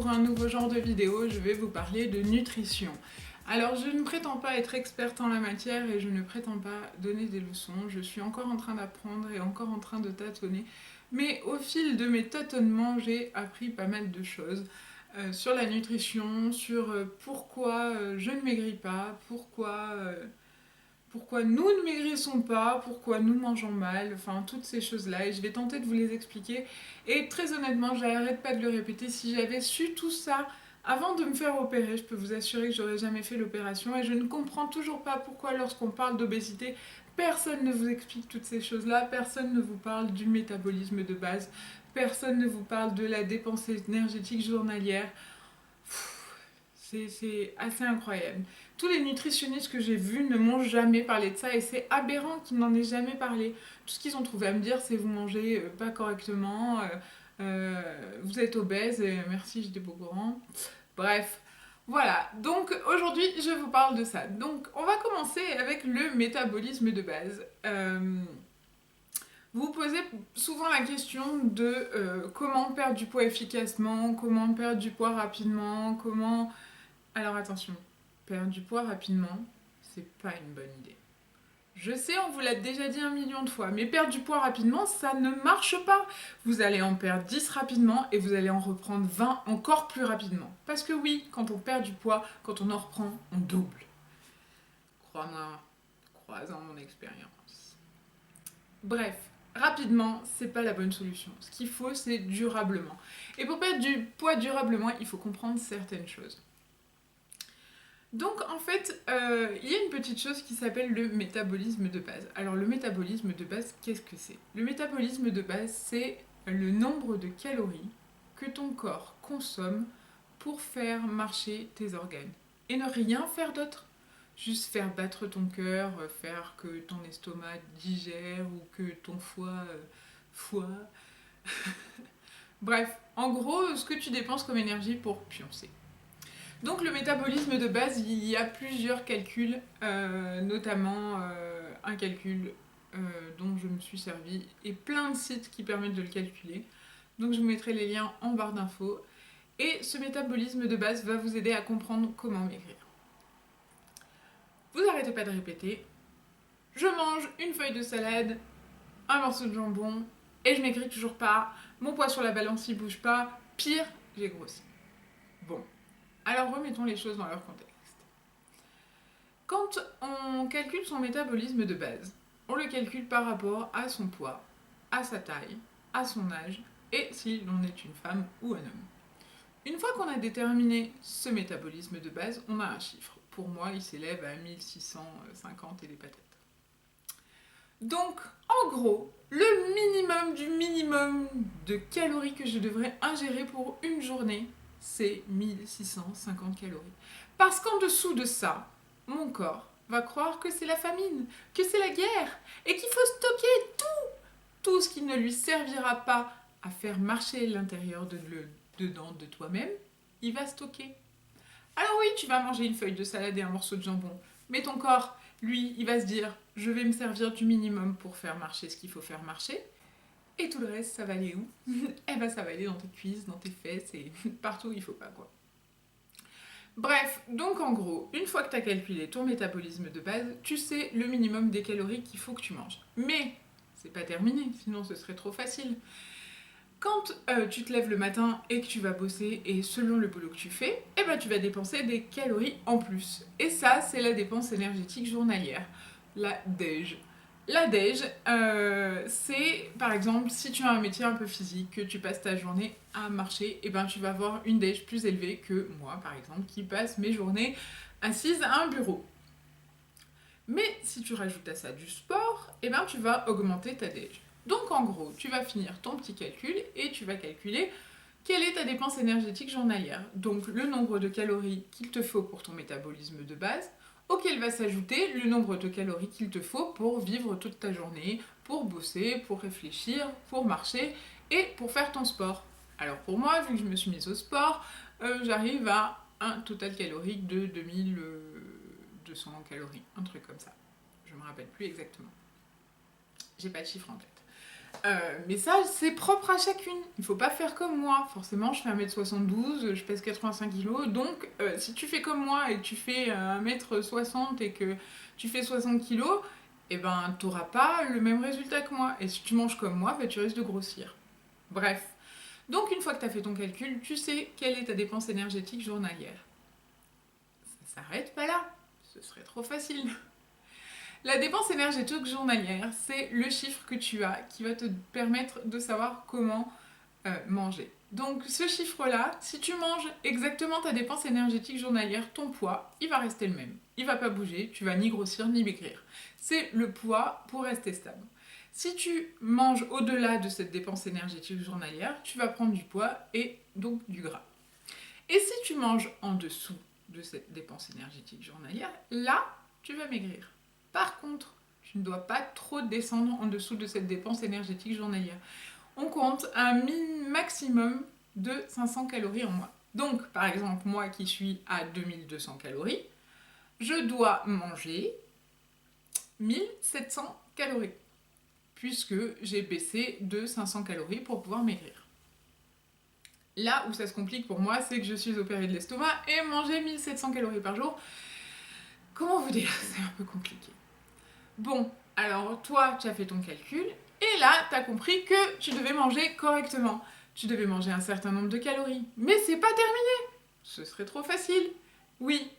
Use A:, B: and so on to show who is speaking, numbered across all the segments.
A: un nouveau genre de vidéo, je vais vous parler de nutrition. Alors je ne prétends pas être experte en la matière et je ne prétends pas donner des leçons, je suis encore en train d'apprendre et encore en train de tâtonner, mais au fil de mes tâtonnements, j'ai appris pas mal de choses sur la nutrition, sur pourquoi je ne maigris pas, pourquoi nous ne maigrissons pas, pourquoi nous mangeons mal, enfin toutes ces choses-là, et je vais tenter de vous les expliquer. Et très honnêtement, j'arrête pas de le répéter, si j'avais su tout ça avant de me faire opérer, je peux vous assurer que j'aurais jamais fait l'opération, et je ne comprends toujours pas pourquoi lorsqu'on parle d'obésité, personne ne vous explique toutes ces choses-là, personne ne vous parle du métabolisme de base, personne ne vous parle de la dépense énergétique journalière. C'est assez incroyable. Tous les nutritionnistes que j'ai vus ne m'ont jamais parlé de ça et c'est aberrant qu'ils n'en aient jamais parlé. Tout ce qu'ils ont trouvé à me dire, c'est vous mangez pas correctement, vous êtes obèse, et merci, j'étais pas au courant. Bref, voilà. Donc aujourd'hui, je vous parle de ça. Donc on va commencer avec le métabolisme de base. Vous vous posez souvent la question de comment perdre du poids efficacement, comment perdre du poids rapidement, comment... Alors attention, perdre du poids rapidement, c'est pas une bonne idée. Je sais, on vous l'a déjà dit 1 million de fois, mais perdre du poids rapidement, ça ne marche pas. Vous allez en perdre 10 rapidement et vous allez en reprendre 20 encore plus rapidement. Parce que oui, quand on perd du poids, quand on en reprend, on double. Crois-moi, croisant mon expérience. Bref, rapidement, c'est pas la bonne solution. Ce qu'il faut, c'est durablement. Et pour perdre du poids durablement, il faut comprendre certaines choses. Donc en fait, il y a une petite chose qui s'appelle le métabolisme de base. Alors le métabolisme de base, qu'est-ce que c'est? Le métabolisme de base, c'est le nombre de calories que ton corps consomme pour faire marcher tes organes. Et ne rien faire d'autre. Juste faire battre ton cœur, faire que ton estomac digère ou que ton foie. Bref, en gros, ce que tu dépenses comme énergie pour pioncer. Donc le métabolisme de base, il y a plusieurs calculs, notamment un calcul dont je me suis servi et plein de sites qui permettent de le calculer. Donc je vous mettrai les liens en barre d'infos. Et ce métabolisme de base va vous aider à comprendre comment maigrir. Vous n'arrêtez pas de répéter, je mange une feuille de salade, un morceau de jambon et je maigris toujours pas, mon poids sur la balance il bouge pas, pire, j'ai grossi. Bon. Alors remettons les choses dans leur contexte. Quand on calcule son métabolisme de base, on le calcule par rapport à son poids, à sa taille, à son âge et si l'on est une femme ou un homme. Une fois qu'on a déterminé ce métabolisme de base, on a un chiffre. Pour moi, il s'élève à 1650 et des patates. Donc, en gros, le minimum du minimum de calories que je devrais ingérer pour une journée, c'est 1650 calories. Parce qu'en dessous de ça, mon corps va croire que c'est la famine, que c'est la guerre, et qu'il faut stocker tout ce qui ne lui servira pas à faire marcher l'intérieur dedans de toi-même, il va stocker. Alors oui, tu vas manger une feuille de salade et un morceau de jambon, mais ton corps, lui, il va se dire, je vais me servir du minimum pour faire marcher ce qu'il faut faire marcher, et tout le reste, ça va aller où? Eh ben ça va aller dans tes cuisses, dans tes fesses, et partout où il faut pas, quoi. Bref, donc en gros, une fois que tu as calculé ton métabolisme de base, tu sais le minimum des calories qu'il faut que tu manges. Mais c'est pas terminé, sinon ce serait trop facile. Quand tu te lèves le matin et que tu vas bosser, et selon le boulot que tu fais, eh ben, tu vas dépenser des calories en plus. Et ça, c'est la dépense énergétique journalière, la DEJ. La DEJ, c'est par exemple si tu as un métier un peu physique, que tu passes ta journée à marcher, eh ben, tu vas avoir une DEJ plus élevée que moi par exemple, qui passe mes journées assise à un bureau. Mais si tu rajoutes à ça du sport, eh ben, tu vas augmenter ta DEJ. Donc en gros, tu vas finir ton petit calcul et tu vas calculer quelle est ta dépense énergétique journalière. Donc le nombre de calories qu'il te faut pour ton métabolisme de base, auquel va s'ajouter le nombre de calories qu'il te faut pour vivre toute ta journée, pour bosser, pour réfléchir, pour marcher et pour faire ton sport. Alors pour moi, vu que je me suis mise au sport, j'arrive à un total calorique de 2200 calories, un truc comme ça. Je me rappelle plus exactement. J'ai pas de chiffre en tête. Mais ça, c'est propre à chacune. Il faut pas faire comme moi. Forcément, je fais 1m72, je pèse 85 kilos. Donc, si tu fais comme moi et que tu fais 1m60 et que tu fais 60 kilos, eh ben, t'auras pas le même résultat que moi. Et si tu manges comme moi, bah, tu risques de grossir. Bref. Donc, une fois que tu as fait ton calcul, tu sais quelle est ta dépense énergétique journalière. Ça s'arrête pas là. Ce serait trop facile. La dépense énergétique journalière, c'est le chiffre que tu as qui va te permettre de savoir comment manger. Donc ce chiffre-là, si tu manges exactement ta dépense énergétique journalière, ton poids, il va rester le même. Il va pas bouger, tu vas ni grossir ni maigrir. C'est le poids pour rester stable. Si tu manges au-delà de cette dépense énergétique journalière, tu vas prendre du poids et donc du gras. Et si tu manges en dessous de cette dépense énergétique journalière, là, tu vas maigrir. Par contre, tu ne dois pas trop descendre en dessous de cette dépense énergétique journalière. On compte un maximum de 500 calories en moins. Donc, par exemple, moi qui suis à 2200 calories, je dois manger 1700 calories, puisque j'ai baissé de 500 calories pour pouvoir maigrir. Là où ça se complique pour moi, c'est que je suis opérée de l'estomac et manger 1700 calories par jour, comment vous dire, c'est un peu compliqué. Bon, alors toi, tu as fait ton calcul, et là, tu as compris que tu devais manger correctement. Tu devais manger un certain nombre de calories. Mais c'est pas terminé. Ce serait trop facile. Oui,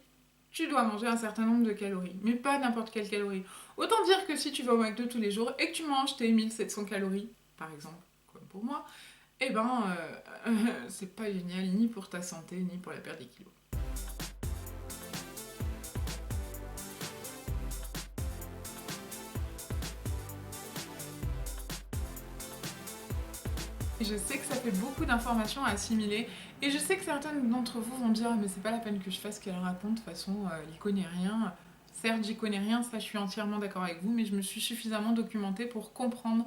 A: tu dois manger un certain nombre de calories, mais pas n'importe quelle calorie. Autant dire que si tu vas au McDo tous les jours et que tu manges tes 1700 calories, par exemple, comme pour moi, eh ben, c'est pas génial ni pour ta santé, ni pour la perte des kilos. Je sais que ça fait beaucoup d'informations à assimiler et je sais que certains d'entre vous vont dire mais c'est pas la peine que je fasse ce qu'elle raconte, de toute façon il connaît rien. Certes j'y connais rien, ça je suis entièrement d'accord avec vous, mais je me suis suffisamment documentée pour comprendre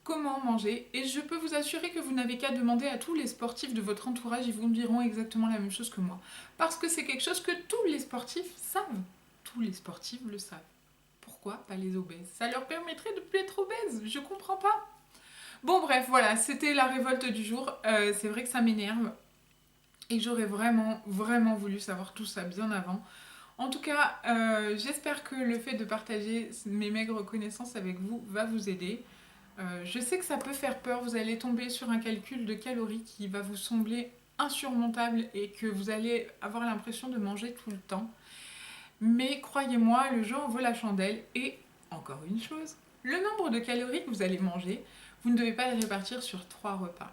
A: comment manger et je peux vous assurer que vous n'avez qu'à demander à tous les sportifs de votre entourage, ils vous diront exactement la même chose que moi. Parce que c'est quelque chose que tous les sportifs savent. Tous les sportifs le savent. Pourquoi pas les obèses? Ça leur permettrait de ne plus être obèses, je comprends pas. Bon bref, voilà, c'était la révolte du jour. C'est vrai que ça m'énerve et j'aurais vraiment, vraiment voulu savoir tout ça bien avant. En tout cas, j'espère que le fait de partager mes maigres connaissances avec vous va vous aider. Je sais que ça peut faire peur, vous allez tomber sur un calcul de calories qui va vous sembler insurmontable et que vous allez avoir l'impression de manger tout le temps. Mais croyez-moi, le jeu en vaut la chandelle et, encore une chose, le nombre de calories que vous allez manger, vous ne devez pas les répartir sur 3 repas.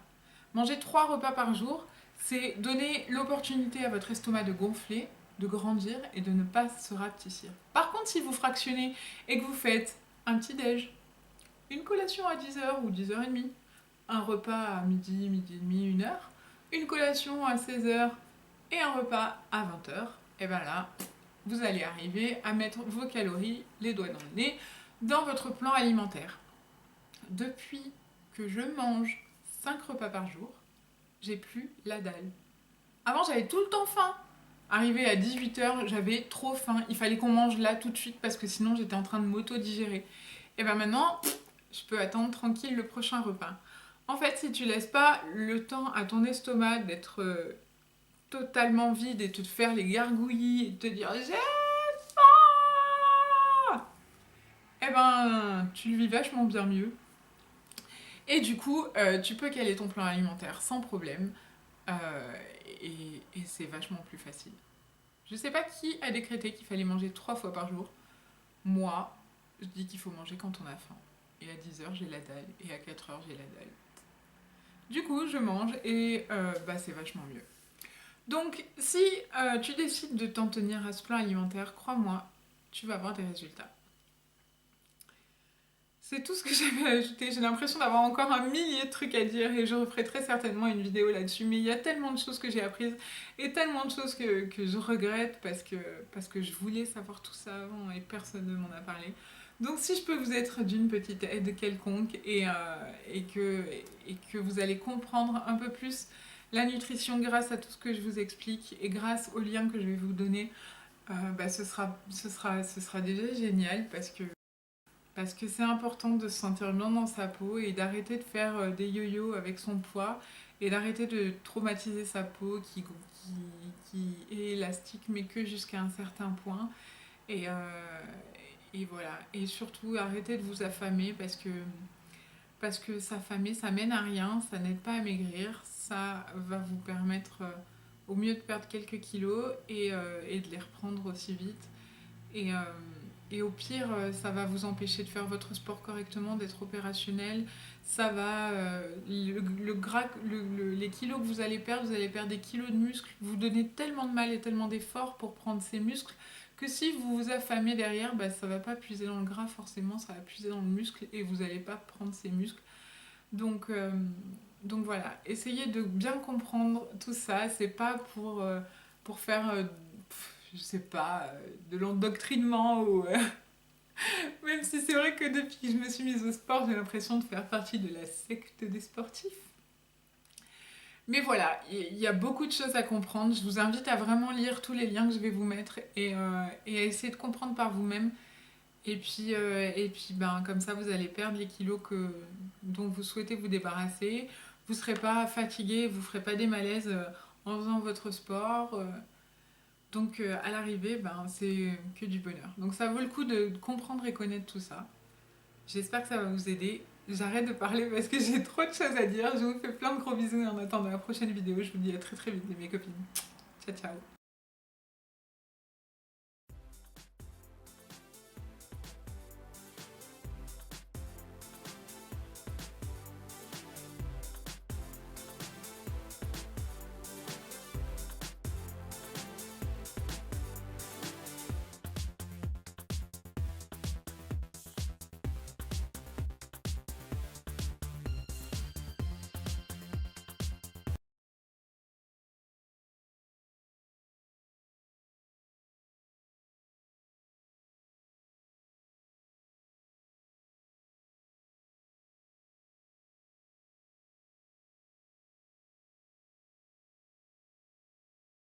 A: Manger 3 repas par jour, c'est donner l'opportunité à votre estomac de gonfler, de grandir et de ne pas se rapetissir. Par contre, si vous fractionnez et que vous faites un petit déj, une collation à 10h ou 10h30, un repas à midi, midi et demi, 1h, une collation à 16h et un repas à 20h, et bien là, vous allez arriver à mettre vos calories, les doigts dans le nez, dans votre plan alimentaire. Depuis que je mange 5 repas par jour, j'ai plus la dalle. Avant, j'avais tout le temps faim. Arrivé à 18h, j'avais trop faim. Il fallait qu'on mange là tout de suite parce que sinon j'étais en train de m'auto-digérer. Et bien maintenant, je peux attendre tranquille le prochain repas. En fait, si tu laisses pas le temps à ton estomac d'être totalement vide et de te faire les gargouillis et de te dire j'ai faim, eh ben tu le vis vachement bien mieux. Et du coup, tu peux caler ton plan alimentaire sans problème. Et c'est vachement plus facile. Je sais pas qui a décrété qu'il fallait manger 3 fois par jour. Moi, je dis qu'il faut manger quand on a faim. Et à 10h, j'ai la dalle. Et à 4h, j'ai la dalle. Du coup, je mange et c'est vachement mieux. Donc, si tu décides de t'en tenir à ce plan alimentaire, crois-moi, tu vas avoir des résultats. C'est tout ce que j'avais à ajouter. J'ai l'impression d'avoir encore un millier de trucs à dire et je referai très certainement une vidéo là-dessus. Mais il y a tellement de choses que j'ai apprises et tellement de choses que je regrette parce que je voulais savoir tout ça avant et personne ne m'en a parlé. Donc si je peux vous être d'une petite aide quelconque et que vous allez comprendre un peu plus la nutrition grâce à tout ce que je vous explique et grâce aux liens que je vais vous donner, ce sera déjà génial parce que Parce que c'est important de se sentir bien dans sa peau et d'arrêter de faire des yo-yo avec son poids et d'arrêter de traumatiser sa peau qui est élastique mais que jusqu'à un certain point. Et, et voilà. Et surtout, arrêtez de vous affamer parce que s'affamer, ça mène à rien, ça n'aide pas à maigrir, ça va vous permettre au mieux de perdre quelques kilos et de les reprendre aussi vite. Et, euh, et au pire, ça va vous empêcher de faire votre sport correctement, d'être opérationnel. Ça va, le gras, les kilos que vous allez perdre des kilos de muscles. Vous donnez tellement de mal et tellement d'efforts pour prendre ces muscles que si vous vous affamez derrière, bah, ça va pas puiser dans le gras forcément, ça va puiser dans le muscle et vous n'allez pas prendre ces muscles. Donc, euh, donc voilà, essayez de bien comprendre tout ça. C'est pas pour faire, je sais pas, de l'endoctrinement ou même si c'est vrai que depuis que je me suis mise au sport, j'ai l'impression de faire partie de la secte des sportifs. Mais voilà, il y a beaucoup de choses à comprendre. Je vous invite à vraiment lire tous les liens que je vais vous mettre et à essayer de comprendre par vous-même. Et puis ben, comme ça, vous allez perdre les kilos dont vous souhaitez vous débarrasser. Vous ne serez pas fatigué, vous ne ferez pas des malaises en faisant votre sport. Donc à l'arrivée, ben, c'est que du bonheur. Donc ça vaut le coup de comprendre et connaître tout ça. J'espère que ça va vous aider. J'arrête de parler parce que j'ai trop de choses à dire. Je vous fais plein de gros bisous et en attendant la prochaine vidéo, je vous dis à très très vite mes copines. Ciao ciao.